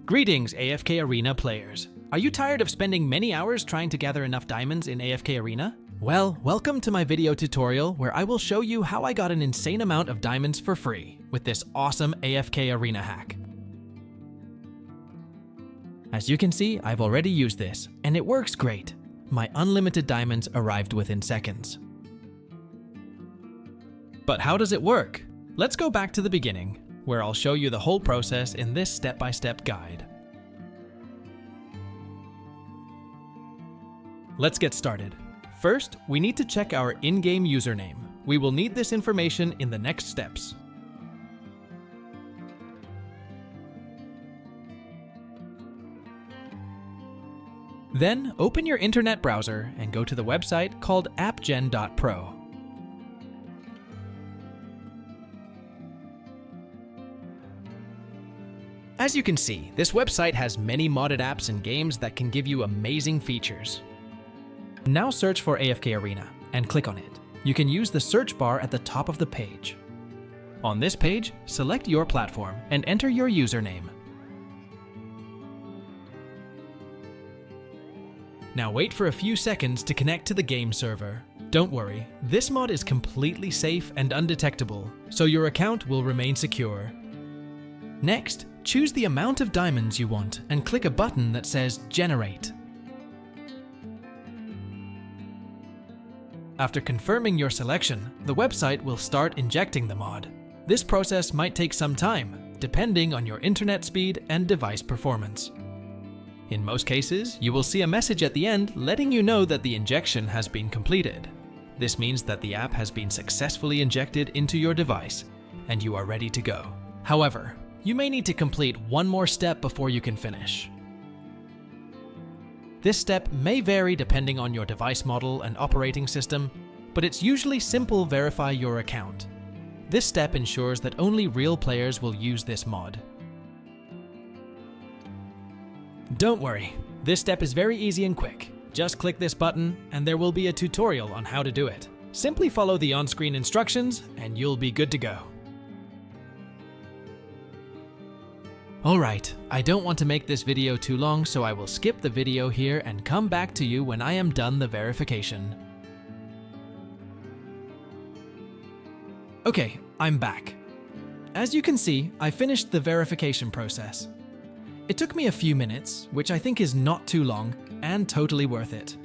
Greetings, AFK Arena players. Are you tired of spending many hours trying to gather enough diamonds in AFK Arena? Well, welcome to my video tutorial where I will show you how I got an insane amount of diamonds for free with this awesome AFK Arena hack. As you can see, I've already used this, and it works great. My unlimited diamonds arrived within seconds. But how does it work? Let's go back to the beginning, where I'll show you the whole process in this step-by-step guide. Let's get started. First, we need to check our in-game username. We will need this information in the next steps. Then, open your internet browser and go to the website called appgen.pro. As you can see, this website has many modded apps and games that can give you amazing features. Now search for AFK Arena and click on it. You can use the search bar at the top of the page. On this page, select your platform and enter your username. Now wait for a few seconds to connect to the game server. Don't worry, this mod is completely safe and undetectable, so your account will remain secure. Next, choose the amount of diamonds you want and click a button that says Generate. After confirming your selection, the website will start injecting the mod. This process might take some time, depending on your internet speed and device performance. In most cases, you will see a message at the end letting you know that the injection has been completed. This means that the app has been successfully injected into your device, and you are ready to go. However, you may need to complete one more step before you can finish. This step may vary depending on your device model and operating system, but it's usually simple: verify your account. This step ensures that only real players will use this mod. Don't worry, this step is very easy and quick. Just click this button and there will be a tutorial on how to do it. Simply follow the on-screen instructions and you'll be good to go. Alright, I don't want to make this video too long, so I will skip the video here and come back to you when I am done the verification. Okay, I'm back. As you can see, I finished the verification process. It took me a few minutes, which I think is not too long, and totally worth it.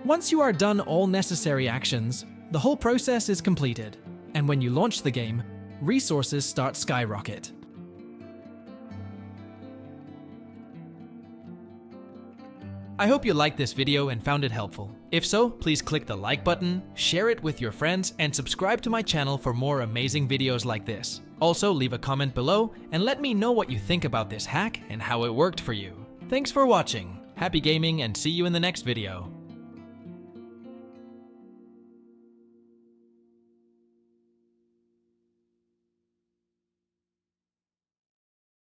Once you are done all necessary actions, the whole process is completed, and when you launch the game, resources start skyrocket. I hope you liked this video and found it helpful. If so, please click the like button, share it with your friends, and subscribe to my channel for more amazing videos like this. Also, leave a comment below and let me know what you think about this hack and how it worked for you. Thanks for watching. Happy gaming and see you in the next video.